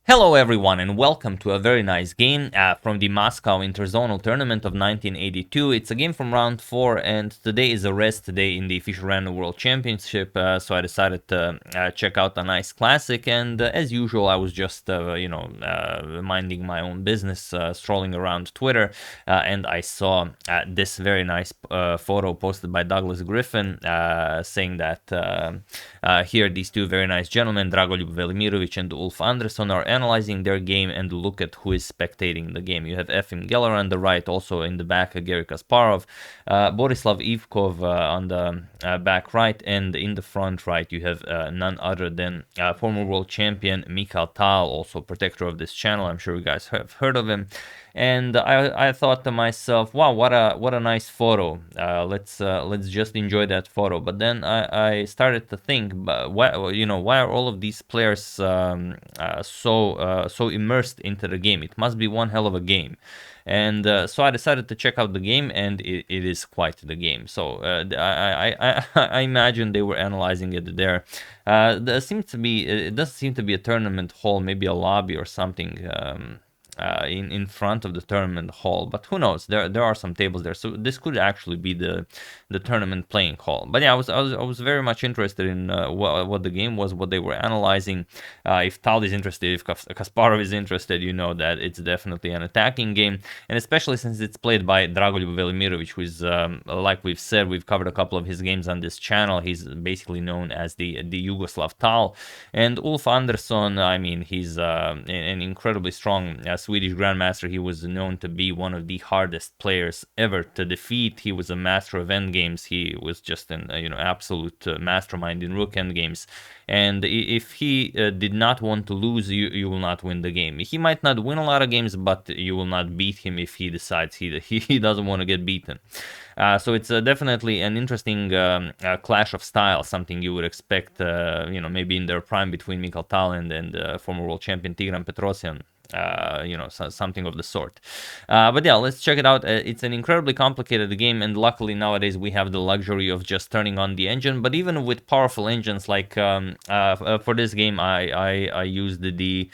Hello everyone and welcome to a very nice game from the Moscow Interzonal tournament of 1982. It's a game from round 4 and today is a rest day in the Fischer-Sozin World Championship, so I decided to check out a nice classic, and as usual I was just, minding my own business, strolling around Twitter, and I saw this very nice photo posted by Douglas Griffin saying that here these two very nice gentlemen, Dragoljub Velimirovic and Ulf Andersson, are analyzing their game, and look at who is spectating the game. You have Efim Geller on the right, also in the back Garry Kasparov, Borislav Ivkov on the back right, and in the front right you have none other than former world champion Mikhail Tal, also protector of this channel. I'm sure you guys have heard of him. And I thought to myself, wow, what a nice photo. Let's just enjoy that photo. But then I started to think, why are all of these players so immersed into the game? It must be one hell of a game. And so I decided to check out the game, and it is quite the game. So I imagine they were analyzing it there. It does seem to be a tournament hall, maybe a lobby or something. In front of the tournament hall, but who knows? There are some tables there, so this could actually be the tournament playing hall. But yeah, I was very much interested in what the game was, what they were analyzing. If Tal is interested, if Kasparov is interested, you know that it's definitely an attacking game, and especially since it's played by Dragoljub Velimirovic, who is, like we've said, we've covered a couple of his games on this channel. He's basically known as the Yugoslav Tal. And Ulf Andersson, I mean, he's an incredibly strong Swedish Grandmaster. He was known to be one of the hardest players ever to defeat. He was a master of endgames. He was just an absolute mastermind in rook endgames. And if he did not want to lose, you will not win the game. He might not win a lot of games, but you will not beat him if he decides he doesn't want to get beaten. So it's definitely an interesting clash of style, something you would expect, maybe in their prime between Mikhail Tal and former world champion Tigran Petrosyan. Something of the sort. But yeah, let's check it out. It's an incredibly complicated game, and luckily nowadays we have the luxury of just turning on the engine. But even with powerful engines, like for this game, I used the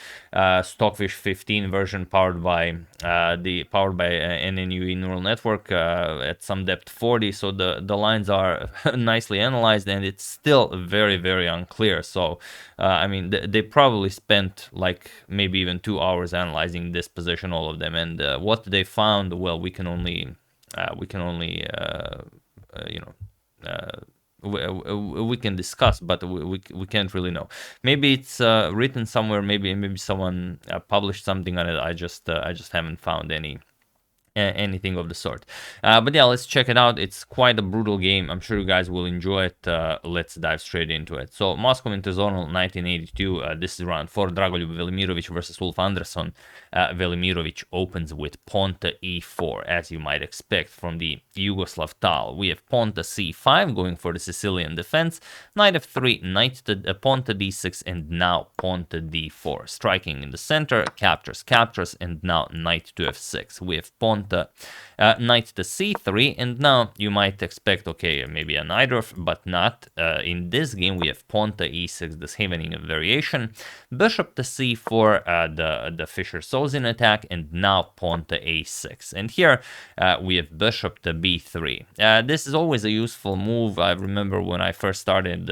Stockfish 15 version powered by NNUE neural network at some depth 40. So the lines are nicely analyzed, and it's still very, very unclear. So I mean, they probably spent like maybe even 2 hours analyzing this position, all of them, and what they found, well, we can only we can discuss, but we can't really know. Maybe it's written somewhere, maybe someone published something on it. I just haven't found anything of the sort. But yeah, let's check it out. It's quite a brutal game. I'm sure you guys will enjoy it. Let's dive straight into it. So Moscow Interzonal 1982. This is round 4. Dragoljub Velimirovic versus Ulf Andersson. Velimirovic opens with pawn to e4, as you might expect from the Yugoslav Tal. We have pawn to c5 going for the Sicilian defense. Knight f3, knight to pawn to d6, and now pawn to d4. Striking in the center, captures, and now knight to f6. We have pawn to knight to c3, and now you might expect, okay, maybe a knight off, but not. In this game we have pawn to e6, this Havening variation, bishop to c4, the Fischer-Sozin attack, and now pawn to a6. And here we have bishop to b3. This is always a useful move. I remember when I first started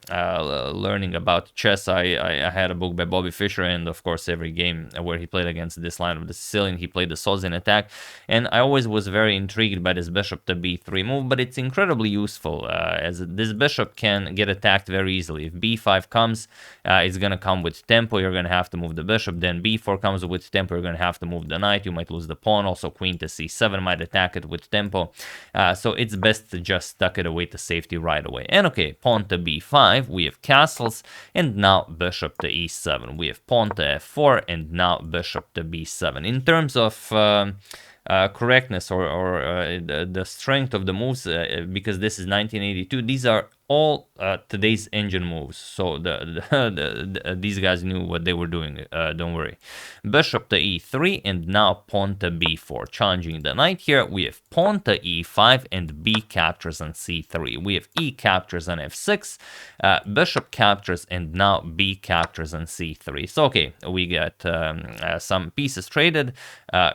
learning about chess, I had a book by Bobby Fischer, and of course every game where he played against this line of the Sicilian, he played the Sozin attack. And I always was very intrigued by this bishop to b3 move, but it's incredibly useful, as this bishop can get attacked very easily. If b5 comes, it's going to come with tempo, you're going to have to move the bishop. Then b4 comes with tempo, you're going to have to move the knight, you might lose the pawn. Also queen to c7 might attack it with tempo. So it's best to just tuck it away to safety right away. And okay, pawn to b5, we have castles, and now bishop to e7. We have pawn to f4, and now bishop to b7. In terms of correctness or the strength of the moves, because this is 1982, these are all today's engine moves. So these guys knew what they were doing, don't worry. Bishop to e3 and now pawn to b4, challenging the knight here. We have pawn to e5 and b captures on c3. We have e captures on f6, bishop captures and now b captures on c3. So okay, we get some pieces traded,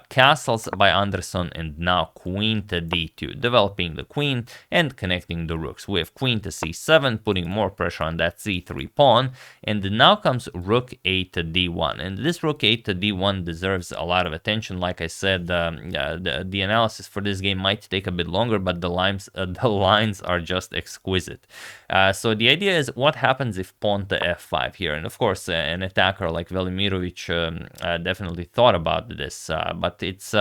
castles by Andersson, and now queen to d2, developing the queen and connecting the rooks. We have queen to c7, putting more pressure on that c3 pawn, and now comes rook a to d1, and this rook a to d1 deserves a lot of attention. Like I said, the analysis for this game might take a bit longer, but the lines are just exquisite. So the idea is, what happens if pawn to f5 here? And of course, an attacker like Velimirovic definitely thought about this, but it's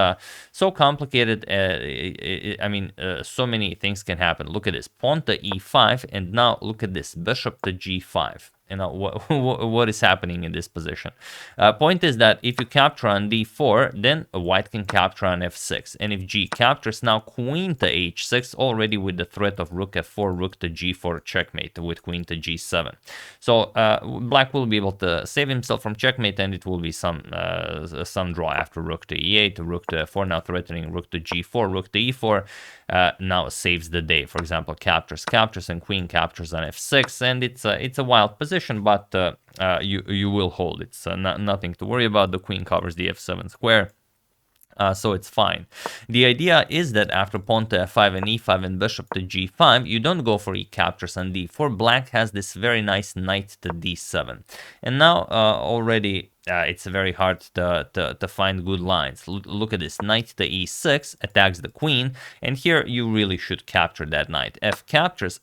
so complicated. I mean, so many things can happen. Look at this, pawn to e5, and now look at this, bishop to g5. You know, what is happening in this position? Point is that if you capture on d4, then white can capture on f6. And if g captures, now queen to h6, already with the threat of rook f4, rook to g4 checkmate with queen to g7. So black will be able to save himself from checkmate, and it will be some draw after rook to e8, rook to f4, now threatening rook to g4, rook to e4. Now saves the day. For example, captures, and queen captures on f6, and it's a wild position, but you will hold. It's nothing to worry about. The queen covers the f7 square. So it's fine. The idea is that after pawn to f5 and e5 and bishop to g5, you don't go for e captures on d4. Black has this very nice knight to d7. And now already it's very hard to find good lines. Look at this, knight to e6 attacks the queen, and here you really should capture that knight. F captures,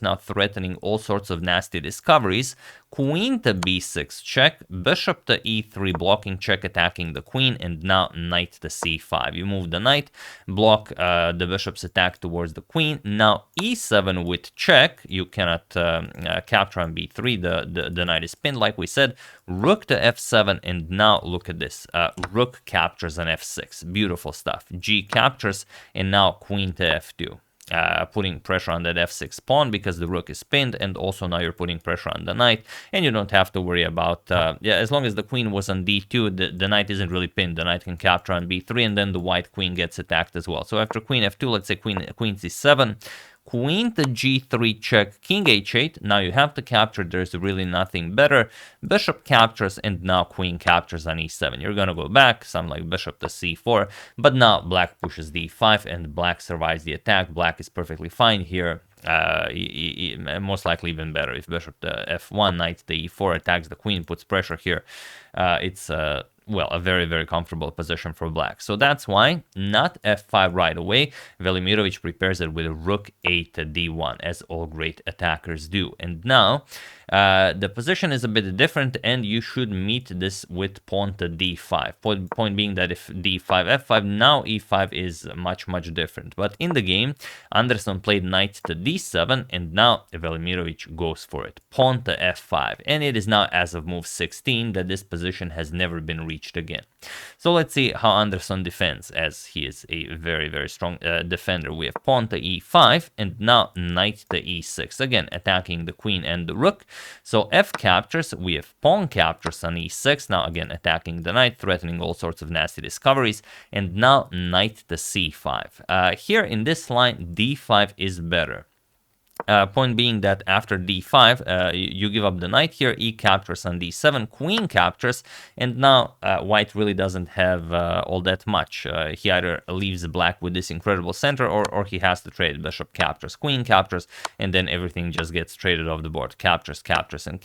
now threatening all sorts of nasty discoveries. Queen to b6 check, bishop to e3 blocking check, attacking the queen, and now knight to c5. You move the knight, block the bishop's attack towards the queen. Now e7 with check, you cannot capture on b3, the knight is pinned like we said. Rook to f7, and now look at this, rook captures on f6, beautiful stuff. G captures, and now queen to f2. Putting pressure on that f6 pawn because the rook is pinned, and also now you're putting pressure on the knight, and you don't have to worry about as long as the queen was on d2, the knight isn't really pinned. The knight can capture on b3, and then the white queen gets attacked as well. So after queen f2, let's say queen c7, queen to g3 check, king h8. Now you have to capture, there's really nothing better. Bishop captures, and now queen captures on e7. You're gonna go back, something like bishop to c4, but now black pushes d5 and black survives the attack. Black is perfectly fine here. Most likely even better if bishop to f1, knight to e4 attacks the queen, puts pressure here. It's well, a very, very comfortable position for black. So that's why not f5 right away. Velimirovic prepares it with rook a to d1, as all great attackers do. And now the position is a bit different, and you should meet this with pawn to d5. Point being that if d5, f5, now e5 is much, much different. But in the game, Andersson played knight to d7, and now Velimirovic goes for it. Pawn to f5. And it is now, as of move 16, that this position has never been reached again. So let's see how Andersson defends, as he is a very, very strong defender. We have pawn to e5, and now knight to e6, again attacking the queen and the rook. So f captures, we have pawn captures on e6, now again attacking the knight, threatening all sorts of nasty discoveries, and now knight to c5. Here in this line, d5 is better. Point being that after d5, you give up the knight here, e captures on d7, queen captures, and now white really doesn't have all that much. He either leaves black with this incredible center, or he has to trade. Bishop captures, queen captures, and then everything just gets traded off the board. Captures, and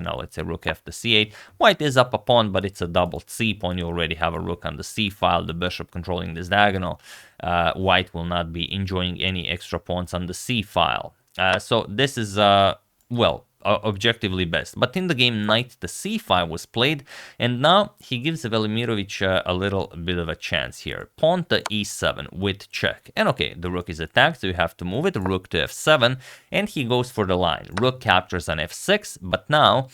now let's say rook f to c8. White is up a pawn, but it's a double c pawn. You already have a rook on the c file, the bishop controlling this diagonal. White will not be enjoying any extra pawns on the c file. So this is, well, objectively best. But in the game, knight to c5 was played, and now he gives Velimirovic a little bit of a chance here. Pawn to e7 with check. And okay, the rook is attacked, so you have to move it. Rook to f7, and he goes for the line. Rook captures on f6, but now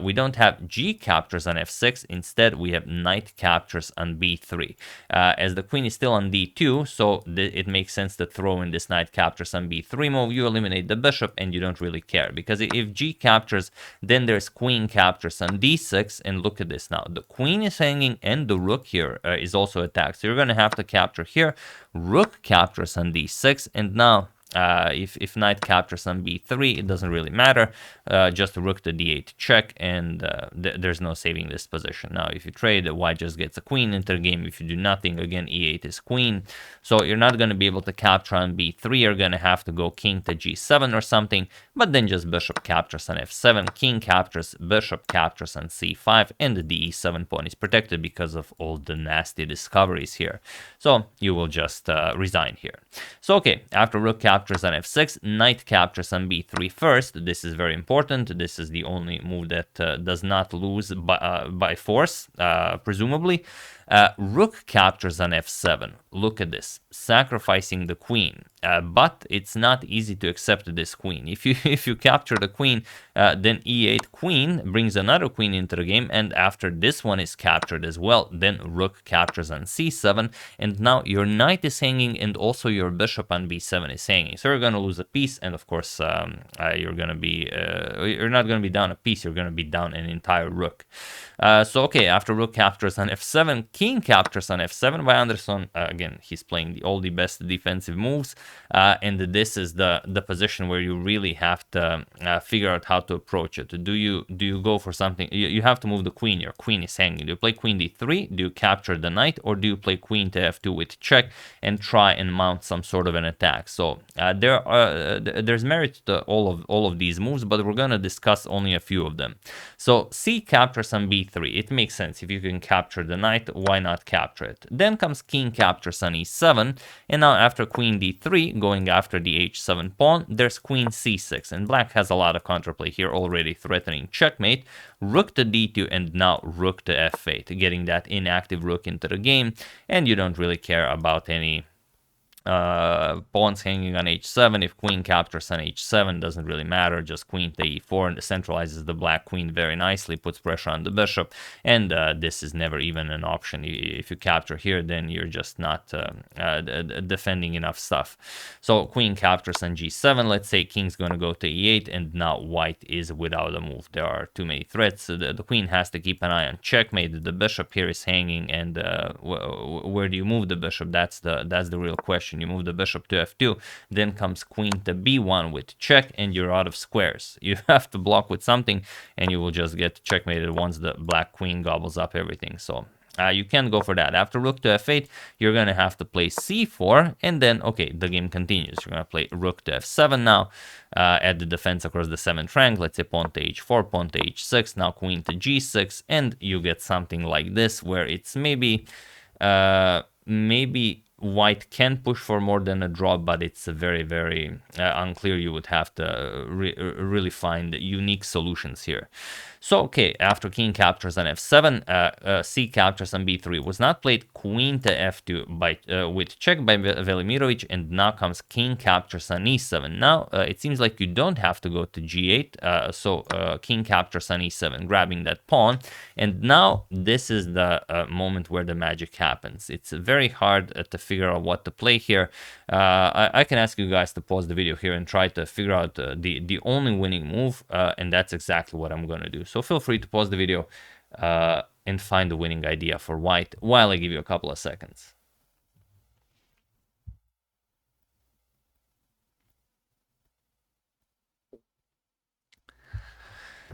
we don't have g captures on f6. Instead, we have knight captures on b3. As the queen is still on d2, so it makes sense to throw in this knight captures on b3 move. You eliminate the bishop, and you don't really care, because if g captures, then there's queen captures on d6, and look at this now. The queen is hanging, and the rook here is also attacked. So you're going to have to capture here. Rook captures on d6, and now if knight captures on b3, it doesn't really matter. Just rook to d8 check, and there's no saving this position. Now, if you trade, white just gets a queen into the game. If you do nothing, again, e8 is queen. So you're not going to be able to capture on b3. You're going to have to go king to g7 or something, but then just bishop captures on f7, king captures, bishop captures on c5, and the e7 pawn is protected because of all the nasty discoveries here. So you will just resign here. So okay, after rook captures on f6, knight captures on b3 first. This is very important. This is the only move that does not lose by force, presumably. Rook captures on f7. Look at this, sacrificing the queen. But it's not easy to accept this queen. If you capture the queen, then e8 queen brings another queen into the game, and after this one is captured as well, then rook captures on c7, and now your knight is hanging, and also your bishop on b7 is hanging. So you're going to lose a piece, and of course you're not going to be down a piece. You're going to be down an entire rook. So okay, after rook captures on f7, king captures on f7 by Andersson. Again, he's playing all the best defensive moves, and this is the position where you really have to figure out how to approach it. Do you go for something? You have to move the queen. Your queen is hanging. Do you play queen d3? Do you capture the knight, or do you play queen to f2 with check and try and mount some sort of an attack? So there's merit to all of these moves, but we're gonna discuss only a few of them. So c captures on b3. It makes sense. If you can capture the knight, why not capture it? Then comes king captures on e7, and now after queen d3, going after the h7 pawn, there's queen c6, and black has a lot of counterplay here already, threatening checkmate. Rook to d2, and now rook to f8, getting that inactive rook into the game, and you don't really care about any pawns hanging on h7. If queen captures on h7, doesn't really matter, just queen to e4, and centralizes the black queen very nicely, puts pressure on the bishop, and this is never even an option. If you capture here, then you're just not defending enough stuff. So queen captures on g7, let's say king's going to go to e8, and now white is without a move. There are too many threats. So the queen has to keep an eye on checkmate. The bishop here is hanging, and where do you move the bishop? That's the real question. You move the bishop to f2, then comes queen to b1 with check, and you're out of squares. You have to block with something, and you will just get checkmated once the black queen gobbles up everything. So you can't go for that. After rook to f8, you're going to have to play c4, and then, okay, the game continues. You're going to play rook to f7 now, add the defense across the 7th rank. Let's say pawn to h4, pawn to h6, now queen to g6, and you get something like this, where it's maybe white can push for more than a draw, but it's very, very unclear. You would have to really find unique solutions here. So, okay, after king captures on f7, c captures on b3 was not played. Queen to f2 with check by Velimirovic, and now comes king captures on e7. Now, it seems like you don't have to go to g8, so king captures on e7, grabbing that pawn. And now, this is the moment where the magic happens. It's very hard to figure out what to play here. I can ask you guys to pause the video here and try to figure out the only winning move, and that's exactly what I'm going to do. So feel free to pause the video and find the winning idea for white while I give you a couple of seconds.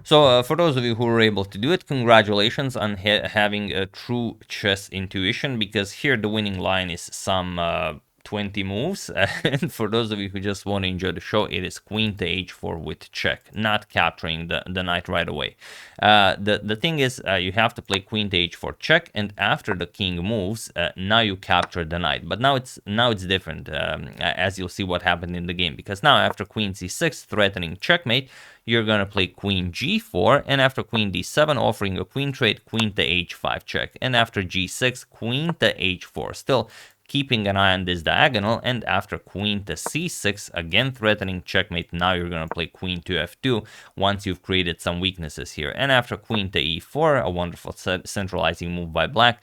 So for those of you who were able to do it, congratulations on having a true chess intuition, because here the winning line is some 20 moves. And for those of you who just want to enjoy the show, it is queen to h4 with check, not capturing the knight right away. The thing is, you have to play queen to h4 check, and after the king moves, now you capture the knight. But now it's different, as you'll see what happened in the game, because now after queen c6 threatening checkmate, you're gonna play queen g4, and after queen d7 offering a queen trade, queen to h5 check, and after g6 queen to h4, still keeping an eye on this diagonal, and after queen to c6, again threatening checkmate, now you're gonna play queen to f2 once you've created some weaknesses here, and after queen to e4, a wonderful centralizing move by black,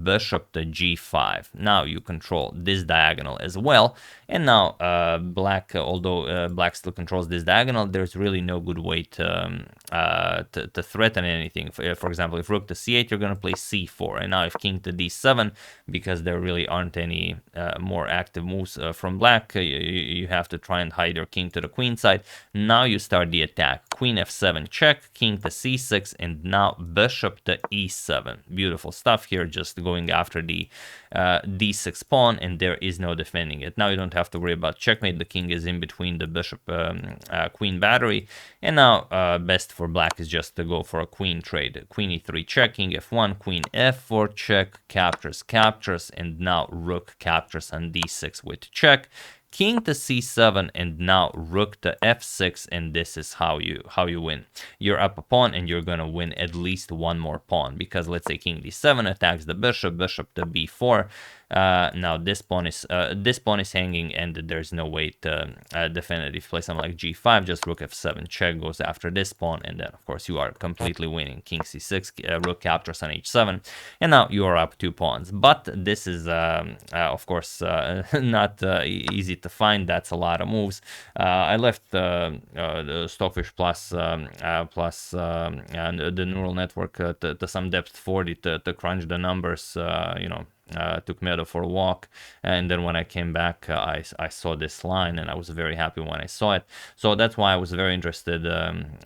bishop to g5. Now you control this diagonal as well, and now black, although black still controls this diagonal, there's really no good way to threaten anything. For example, if rook to c8, you're going to play c4, and now if king to d7, because there really aren't any more active moves from black, you have to try and hide your king to the queen side. Now you start the attack. Queen f7 check, king to c6, and now bishop to e7. Beautiful stuff here, just going after the d6 pawn, and there is no defending it. Now you don't have to worry about checkmate. The king is in between the bishop queen battery, and now best for black is just to go for a queen trade. Queen e3 check, king f1, queen f4 check, captures, and now rook captures on d6 with check, king to c7, and now rook to f6, and this is how you win. You're up a pawn, and you're gonna win at least one more pawn, because let's say king d7 attacks the bishop to b4. Now this pawn is hanging, and there's no way to defend it. If you play something like g5, just rook f7 check goes after this pawn, and then of course you are completely winning. King c6, rook captures on h7, and now you are up 2 pawns. But this is of course not easy to find. That's a lot of moves. I left the Stockfish plus and the neural network to some depth 40 to crunch the numbers. Took Meadow for a walk, and then when I came back, I saw this line, and I was very happy when I saw it. So that's why I was very interested to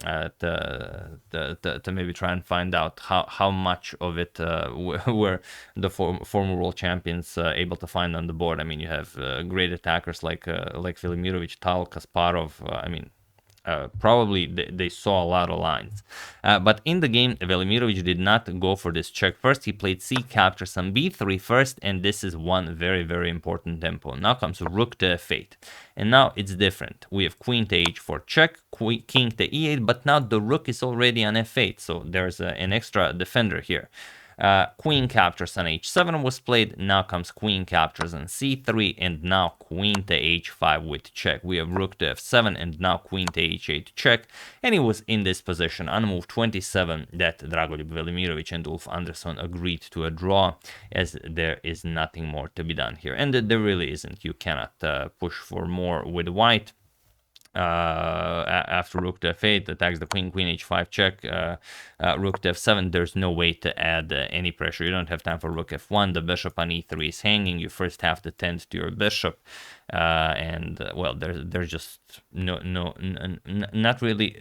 maybe try and find out how much of it were the former world champions able to find on the board. I mean, you have great attackers like Velimirovic, Tal, Kasparov. Probably they saw a lot of lines. But in the game, Velimirovic did not go for this check first. He played c captures on b3 first, and this is one very, very important tempo. Now comes rook to f8. And now it's different. We have queen to h4 check, king to e8, but now the rook is already on f8, so there's an extra defender here. Queen captures on h7 was played. Now comes queen captures on c3, and now queen to h5 with check. We have rook to f7, and now queen to h8 check, and he was in this position on move 27 that Dragoljub, Velimirovic, and Ulf Andersson agreed to a draw, as there is nothing more to be done here, and there really isn't. You cannot push for more with white. After rook to f8 attacks the queen h5 check, rook to f7, there's no way to add any pressure. You don't have time for rook f1. The bishop on e3 is hanging. You first have to tend to your bishop, and well, there's just not really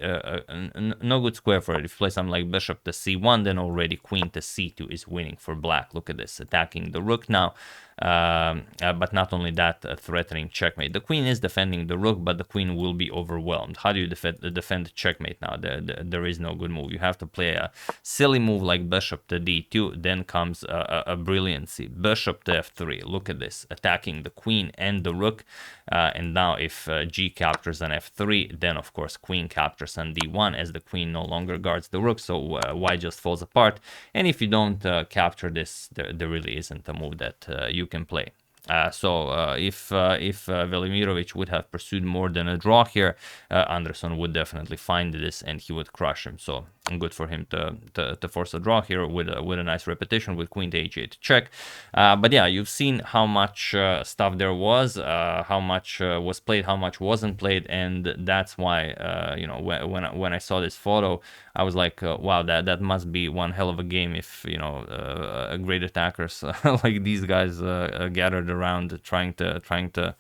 no good square for it. If you play something like bishop to c1, then already queen to c2 is winning for black. Look at this, attacking the rook now. But not only that, threatening checkmate. The queen is defending the rook, but the queen will be overwhelmed. How do you defend checkmate now? There is no good move. You have to play a silly move like bishop to d2. Then comes a brilliancy. Bishop to f3. Look at this, attacking the queen and the rook. And now if g captures on f3, then of course queen captures on d1, as the queen no longer guards the rook, so white just falls apart. And if you don't capture this, there really isn't a move that you can play. If Velimirovic would have pursued more than a draw here, Andersson would definitely find this and he would crush him. So good for him to force a draw here with a nice repetition with queen to h8 check. But yeah, you've seen how much stuff there was, how much was played, how much wasn't played, and that's why when I saw this photo, I was like, wow, that must be one hell of a game if great attackers like these guys gathered around trying to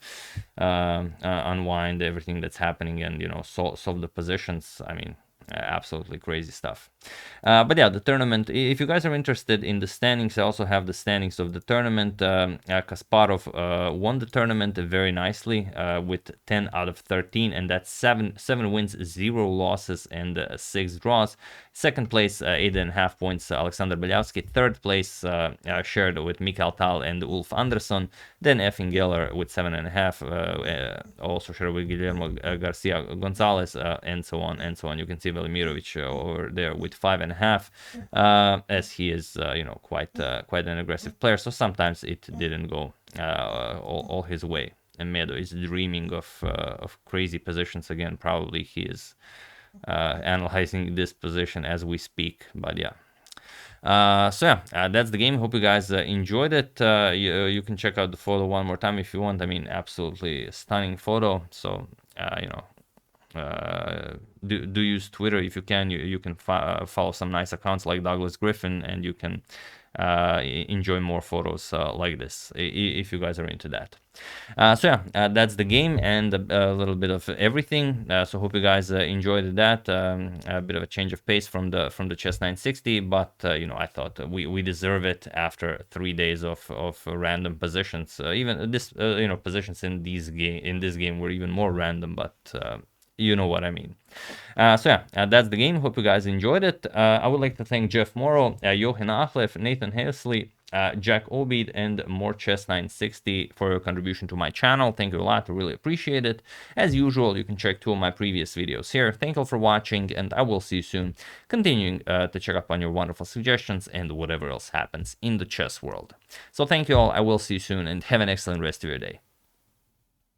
unwind everything that's happening and solve the positions. I mean, absolutely crazy stuff. But yeah, the tournament, if you guys are interested in the standings, I also have the standings of the tournament. Kasparov won the tournament very nicely with 10 out of 13, and that's 7 wins, 0 losses, and 6 draws. Second place, 8.5 points, Alexander Belyavsky. Third place shared with Mikael Tal and Ulf Andersson. Then Effin Geller with 7.5, also shared with Guillermo Garcia Gonzalez, and so on and so on. You can see Velimirovic over there with 5.5, as he is, you know, quite an aggressive player. So sometimes it didn't go all his way. And Medo is dreaming of crazy positions again. Probably he is analyzing this position as we speak. But yeah. So yeah, that's the game. Hope you guys enjoyed it. You can check out the photo one more time if you want. I mean, absolutely stunning photo. So you know, do use Twitter if you can. You can follow some nice accounts like Douglas Griffin, and you can enjoy more photos like this if you guys are into that. So yeah, that's the game and a little bit of everything. So hope you guys enjoyed that. A bit of a change of pace from the Chess 960, but you know, I thought we deserve it after 3 days of random positions. Even this you know, positions in this game were even more random, but you know what I mean. So yeah, that's the game. Hope you guys enjoyed it. I would like to thank Jeff Morrow, Johan Achlev, Nathan Halsley, Jack Obid, and more Chess 960 for your contribution to my channel. Thank you a lot. I really appreciate it. As usual, you can check 2 of my previous videos here. Thank you all for watching, and I will see you soon, continuing to check up on your wonderful suggestions and whatever else happens in the chess world. So thank you all. I will see you soon, and have an excellent rest of your day.